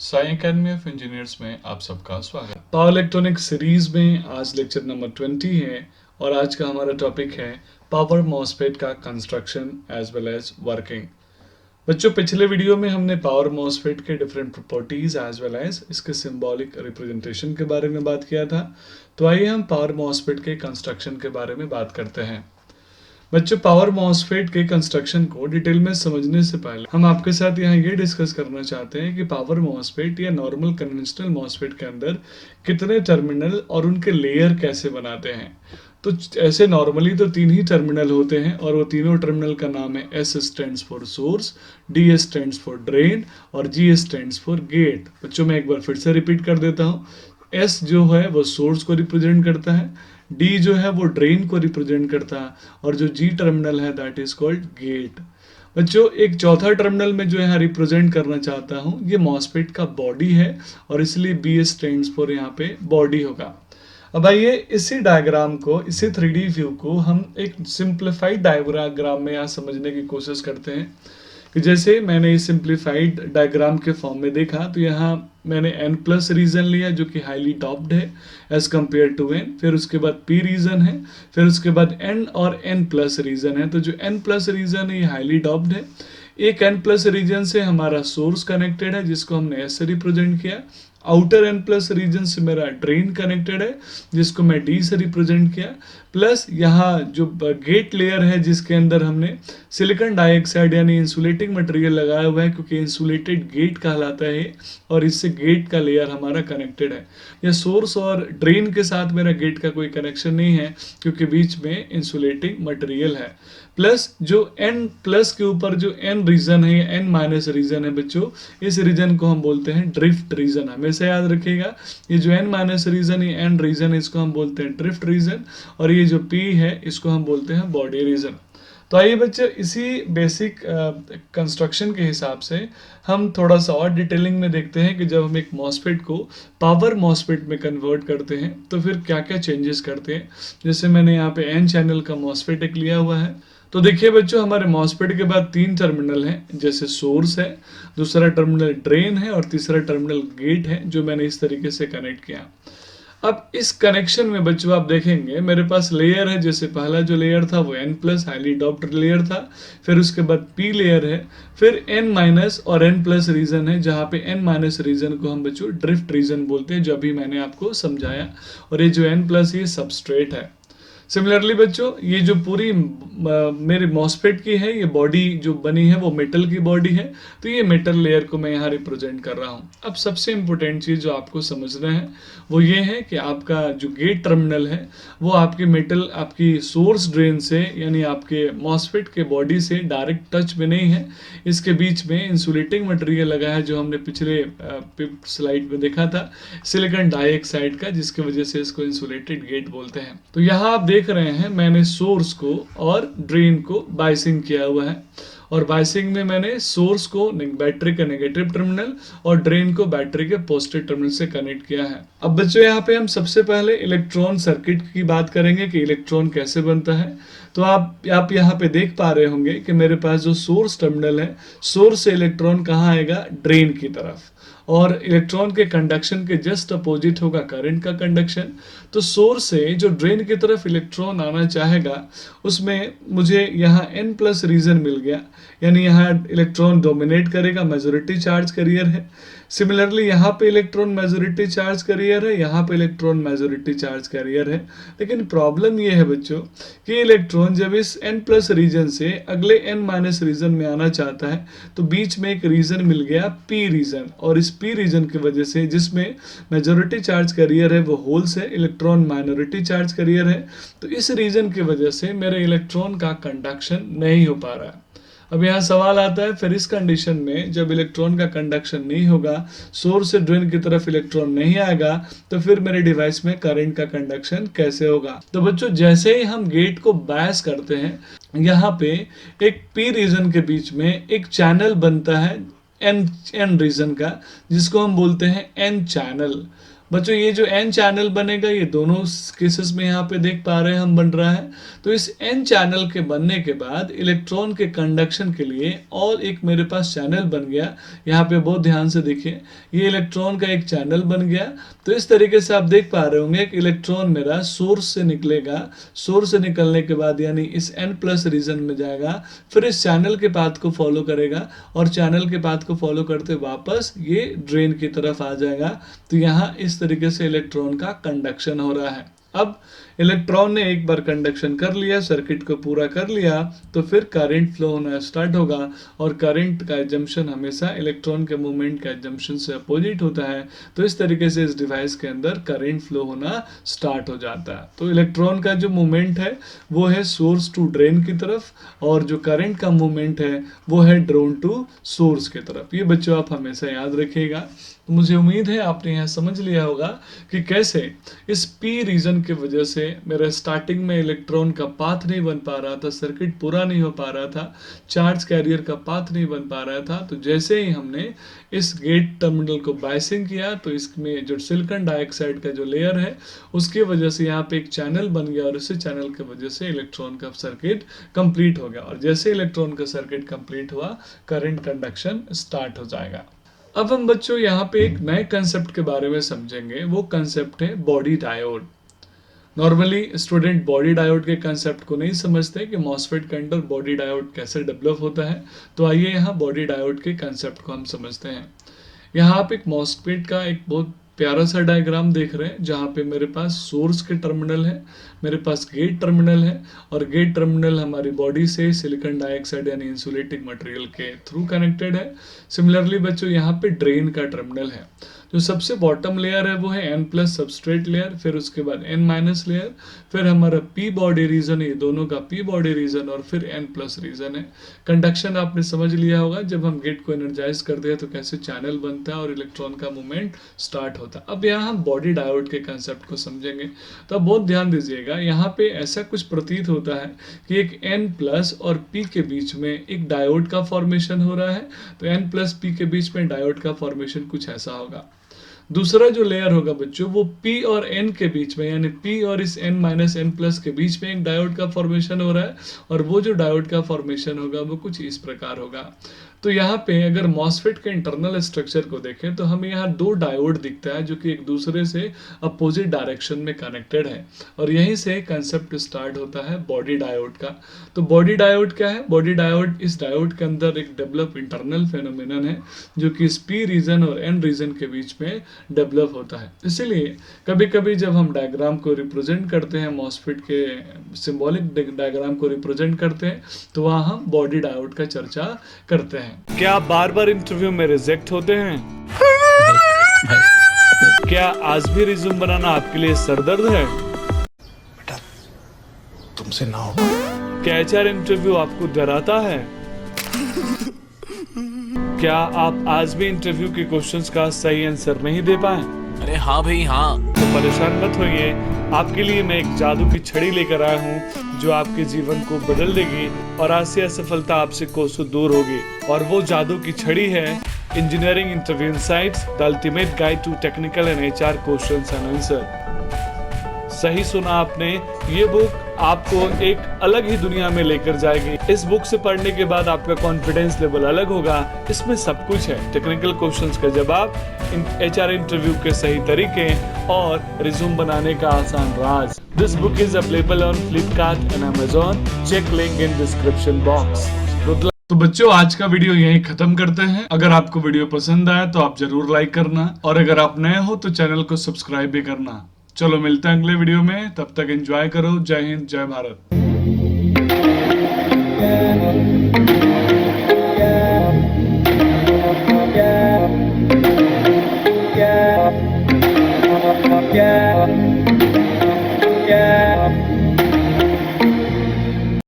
Sai academy of engineers में आप सबका स्वागत। पावर इलेक्ट्रॉनिक सीरीज में आज लेक्चर नंबर 20 है और आज का हमारा टॉपिक है पावर मॉसफेट का construction as well as working. बच्चों, पिछले वीडियो में हमने पावर मॉसफेट के different properties as well as इसके सिंबॉलिक रिप्रेजेंटेशन के बारे में बात किया था। तो आइए हम पावर मॉसफेट के कंस्ट्रक्शन के बारे में बात करते हैं। बच्चों, पावर मॉसफेट के कंस्ट्रक्शन को डिटेल में समझने से पहले हम आपके साथ यहाँ ये डिस्कस करना चाहते हैं कि पावर मॉसफेट या नॉर्मल कन्वेंशनल मॉसफेट के अंदर कितने टर्मिनल और उनके लेयर कैसे बनाते हैं। तो ऐसे नॉर्मली तो 3 ही टर्मिनल होते हैं और वो तीनों टर्मिनल का नाम है S stands for source, D stands for drain और G स्टैंड्स फॉर गेट। बच्चों, मैं एक बार फिर से रिपीट कर देता हूँ। S जो है वो सोर्स को रिप्रेजेंट करता है, D जो है वो ड्रेन को रिप्रेजेंट करता है और जो G टर्मिनल है दैट इज कॉल्ड गेट। बच्चों, एक चौथा टर्मिनल में जो यहाँ रिप्रेजेंट करना चाहता हूँ ये मॉसफेट का बॉडी है और इसलिए B स्टैंड्स फॉर यहाँ पे बॉडी होगा। अब आइए इसी डायग्राम को, इसी 3D व्यू को हम एक सिंप्लीफाइड डायग्राम में यहाँ समझने की कोशिश करते हैं कि जैसे मैंने इस सिंप्लीफाइड डायग्राम के फॉर्म में देखा तो यहाँ मैंने n प्लस रीजन लिया जो कि हाईली डॉप्ड है एज कम्पेयर टू n, फिर उसके बाद p रीजन है, फिर उसके बाद n और n प्लस रीजन है। तो जो n प्लस रीजन है ये हाईली डॉप्ड है। एक n प्लस रीजन से हमारा सोर्स कनेक्टेड है जिसको हमने ऐसे रिप्रेजेंट किया। आउटर n प्लस रीजन से मेरा ड्रेन कनेक्टेड है जिसको मैं D से रिप्रेजेंट किया। प्लस यहाँ जो गेट लेयर है जिसके अंदर हमने सिलिकॉन डाइऑक्साइड यानी इंसुलेटिंग मटेरियल लगाया हुआ है क्योंकि इंसुलेटेड गेट कहलाता है और इससे गेट का लेयर हमारा कनेक्टेड है। यह सोर्स और ड्रेन के साथ मेरा गेट का कोई कनेक्शन नहीं है क्योंकि बीच में इंसुलेटिंग मटेरियल है। प्लस जो n प्लस के ऊपर जो n रीजन है, n माइनस रीजन है बच्चों, इस रीजन को हम बोलते हैं ड्रिफ्ट रीजन। हमेशा याद रखिएगा ये जो n माइनस रीजन है, n रीजन है, इसको हम बोलते हैं ड्रिफ्ट रीजन और ये जो p है इसको हम बोलते हैं बॉडी रीजन। तो आइए बच्चे इसी बेसिक कंस्ट्रक्शन के हिसाब से हम थोड़ा सा और डिटेलिंग में देखते हैं कि जब हम एक मॉसफेट को पावर मॉसफेट में कन्वर्ट करते हैं तो फिर क्या क्या चेंजेस करते हैं। जैसे मैंने यहाँ पे n चैनल का मॉसफेट एक लिया हुआ है। तो देखिए बच्चों, हमारे मॉसफेट के बाद 3 टर्मिनल हैं, जैसे सोर्स है, दूसरा टर्मिनल ड्रेन है और तीसरा टर्मिनल गेट है जो मैंने इस तरीके से कनेक्ट किया। अब इस कनेक्शन में बच्चों आप देखेंगे मेरे पास लेयर है। जैसे पहला जो लेयर था वो n plus highly doped layer था, फिर उसके बाद p लेयर है, फिर n माइनस और n प्लस रीजन है जहाँ पे n माइनस रीजन को हम बच्चों ड्रिफ्ट रीजन बोलते हैं जो अभी मैंने आपको समझाया, और ये जो n प्लस ये सबस्ट्रेट है। सिमिलरली बच्चों, ये जो पूरी मेरे मॉसफेट की है ये बॉडी जो बनी है वो मेटल की बॉडी है, तो ये मेटल लेयर को मैं यहाँ रिप्रेजेंट कर रहा हूँ। अब सबसे इम्पोर्टेंट चीज़ जो आपको समझना है वो ये है कि आपका जो गेट टर्मिनल है वो आपके मेटल, आपकी सोर्स ड्रेन से यानी आपके मॉसफेट के बॉडी से डायरेक्ट टच में नहीं है। इसके बीच में इंसुलेटिंग मटेरियल लगा है जो हमने पिछले स्लाइड में देखा था, सिलिकॉन डाइऑक्साइड का, जिसकी वजह से इसको इंसुलेटेड गेट बोलते हैं। तो यहाँ आप देख रहे हैं मैंने सोर्स को और ड्रेन को बाइसिंग किया हुआ है और बाइसिंग में मैंने सोर्स को बैटरी के नेगेटिव टर्मिनल और ड्रेन को बैटरी के पॉजिटिव टर्मिनल से कनेक्ट किया है। अब बच्चों, यहाँ पे हम सबसे पहले इलेक्ट्रॉन सर्किट की बात करेंगे कि इलेक्ट्रॉन कैसे बनता है। तो आप यहाँ पे देख पा रहे होंगे कि मेरे पास जो सोर्स टर्मिनल है, सोर्स से इलेक्ट्रॉन कहाँ आएगा, ड्रेन की तरफ, और इलेक्ट्रॉन के कंडक्शन के जस्ट अपोजिट होगा करंट का कंडक्शन। तो सोर्स से जो ड्रेन की तरफ इलेक्ट्रॉन आना चाहेगा उसमें मुझे यहाँ n प्लस रीजन मिल गया, यानी यहाँ इलेक्ट्रॉन डोमिनेट करेगा, मेजॉरिटी चार्ज कैरियर है। सिमिलरली यहाँ पे इलेक्ट्रॉन मेजॉरिटी चार्ज कैरियर है, यहाँ पे इलेक्ट्रॉन मेजॉरिटी चार्ज कैरियर है। लेकिन प्रॉब्लम ये है बच्चों कि इलेक्ट्रॉन जब इस n प्लस रीजन से अगले n माइनस रीजन में आना चाहता है तो बीच में एक रीजन मिल गया p रीजन, और इस p रीजन की वजह से जिसमें मेजॉरिटी चार्ज कैरियर है वो होल्स है, इलेक्ट्रॉन माइनॉरिटी चार्ज कैरियर है, तो इस रीजन की वजह से मेरे इलेक्ट्रॉन का कंडक्शन नहीं हो पा रहा है। अब यहाँ सवाल आता है, फिर इस कंडीशन में जब इलेक्ट्रॉन का कंडक्शन नहीं होगा, सोर्स से ड्रेन की तरफ इलेक्ट्रॉन नहीं आएगा, तो फिर मेरे डिवाइस में करंट का कंडक्शन कैसे होगा। तो बच्चों, जैसे ही हम गेट को बायस करते हैं, यहाँ पे एक p रीजन के बीच में एक चैनल बनता है n रीजन का, जिसको हम बोलते हैं n चैनल। बच्चों ये जो n चैनल बनेगा ये दोनों केसेस में यहाँ पे देख पा रहे हैं हम बन रहा है। तो इस n चैनल के बनने के बाद इलेक्ट्रॉन के कंडक्शन के लिए और एक मेरे पास चैनल बन गया। यहाँ पे बहुत ध्यान से देखिए, ये इलेक्ट्रॉन का एक चैनल बन गया। तो इस तरीके से आप देख पा रहे होंगे कि इलेक्ट्रॉन मेरा सोर्स से निकलेगा, सोर्स से निकलने के बाद यानी इस n+ रीजन में जाएगा, फिर इस चैनल के पाथ को फॉलो करेगा और चैनल के पाथ को फॉलो करते वापस ये ड्रेन की तरफ आ जाएगा। तो यहाँ इस तरीके से इलेक्ट्रॉन का कंडक्शन हो रहा है। अब इलेक्ट्रॉन ने एक बार कंडक्शन कर लिया, सर्किट को पूरा कर लिया, तो फिर करंट फ्लो होना स्टार्ट होगा और करंट का एजम्पशन हमेशा इलेक्ट्रॉन के मूवमेंट का एजम्पशन से अपोजिट होता है। तो इस तरीके से इस डिवाइस के अंदर करंट फ्लो होना स्टार्ट हो जाता है। तो इलेक्ट्रॉन का जो मूवमेंट है वो है सोर्स टू ड्रेन की तरफ, और जो करंट का मूवमेंट है वो है ड्रोन टू सोर्स की तरफ। ये बच्चों आप हमेशा याद रखिएगा। तो मुझे उम्मीद है आपने यहाँ समझ लिया होगा कि कैसे इस p रीजन की वजह से मेरा स्टार्टिंग में इलेक्ट्रॉन का पाथ नहीं बन पा रहा था, सर्किट पूरा नहीं हो पा रहा था, चार्ज कैरियर का पाथ नहीं बन पा रहा था। तो जैसे ही हमने इस गेट टर्मिनल को बायसिंग किया तो इसमें जो सिलिकॉन डाइऑक्साइड का जो लेयर है उसकी वजह से यहाँ पे एक चैनल बन गया और इसी चैनल की वजह से इलेक्ट्रॉन का सर्किट कंप्लीट हो गया। और जैसे इलेक्ट्रॉन का सर्किट कंप्लीट हुआ करंट कंडक्शन स्टार्ट हो जाएगा। अब हम बच्चों यहाँ पे एक नए कंसेप्ट के बारे में समझेंगे, वो कंसेप्ट है body diode. Normally student body diode के कंसेप्ट को नहीं समझते कि मॉसफेट के अंदर बॉडी डायोड कैसे डेवलप होता है। तो आइए यहाँ बॉडी डायोड के कंसेप्ट को हम समझते हैं। यहाँ आप एक मॉसफेट का एक बहुत प्यारा सा डायग्राम देख रहे हैं, जहाँ पे मेरे पास सोर्स के टर्मिनल है, मेरे पास गेट टर्मिनल है, और गेट टर्मिनल हमारी बॉडी से सिलिकॉन डाइऑक्साइड यानी इंसुलेटिंग मटेरियल के थ्रू कनेक्टेड है। सिमिलरली बच्चों यहाँ पे ड्रेन का टर्मिनल है। जो सबसे बॉटम लेयर है वो है n+ सबस्ट्रेट लेयर, फिर उसके बाद n- लेयर, फिर हमारा p बॉडी रीजन है, ये दोनों का p बॉडी रीजन, और फिर n+ रीजन है। कंडक्शन आपने समझ लिया होगा, जब हम गेट को एनर्जाइज करते हैं तो कैसे चैनल बनता है और इलेक्ट्रॉन का मूवमेंट स्टार्ट होता है। अब यहाँ हम बॉडी डायोड के कंसेप्ट को समझेंगे, तो अब बहुत ध्यान दीजिएगा। यहाँ पे ऐसा कुछ प्रतीत होता है कि एक n+ और p के बीच में एक डायोड का फॉर्मेशन हो रहा है। तो n+ p के बीच में डायोड का फॉर्मेशन कुछ ऐसा होगा। दूसरा जो लेयर होगा बच्चों वो p और n के बीच में, यानी p और इस n- n+ के बीच में एक डायोड का फॉर्मेशन हो रहा है, और वो जो डायोड का फॉर्मेशन होगा वो कुछ इस प्रकार होगा। तो यहाँ पे अगर मॉसफेट के इंटरनल स्ट्रक्चर को देखें तो हमें यहाँ 2 डायोड दिखता है जो कि एक दूसरे से अपोजिट डायरेक्शन में कनेक्टेड है, और यहीं से कंसेप्ट स्टार्ट होता है बॉडी डायोड का। तो बॉडी डायोड क्या है? बॉडी डायोड, इस डायोड के अंदर एक डेवलप इंटरनल फेनोमेनन है जो कि इस p रीजन और n रीजन के बीच में डेवलप होता है। इसीलिए कभी कभी जब हम डायग्राम को रिप्रेजेंट करते हैं, मॉसफेट के सिंबॉलिक डायग्राम को रिप्रेजेंट करते हैं, तो वहाँ हम बॉडी डायोड का चर्चा करते हैं। क्या आप बार बार इंटरव्यू में रिजेक्ट होते हैं? क्या आज भी रिज्यूम बनाना आपके लिए सरदर्द है? बेटा तुमसे ना होगा। क्या HR इंटरव्यू आपको डराता है? क्या आप आज भी इंटरव्यू के क्वेश्चंस का सही आंसर नहीं दे पाए? अरे हाँ भाई हाँ। तो परेशान मत होइए, आपके लिए मैं एक जादू की छड़ी लेकर आया हूँ जो आपके जीवन को बदल देगी और आज से असफलता आपसे कोसों दूर होगी। और वो जादू की छड़ी है engineering interview insights, the ultimate guide to technical and HR questions and answer. सही सुना आपने, ये बुक आपको एक अलग ही दुनिया में लेकर जाएगी। इस बुक से पढ़ने के बाद आपका कॉन्फिडेंस लेवल अलग होगा। इसमें सब कुछ है, टेक्निकल क्वेश्चंस का जवाब, HR इंटरव्यू के सही तरीके और रिज्यूम बनाने का आसान राज। This book is available on Flipkart and Amazon। Check link in description box. तो बच्चों आज का वीडियो यहीं खत्म करते हैं। अगर आपको वीडियो पसंद आया तो आप जरूर लाइक करना, और अगर आप नए हो तो चैनल को सब्सक्राइब भी करना। चलो मिलते हैं अगले वीडियो में, तब तक एंजॉय करो। जय हिंद, जय भारत। Yeah.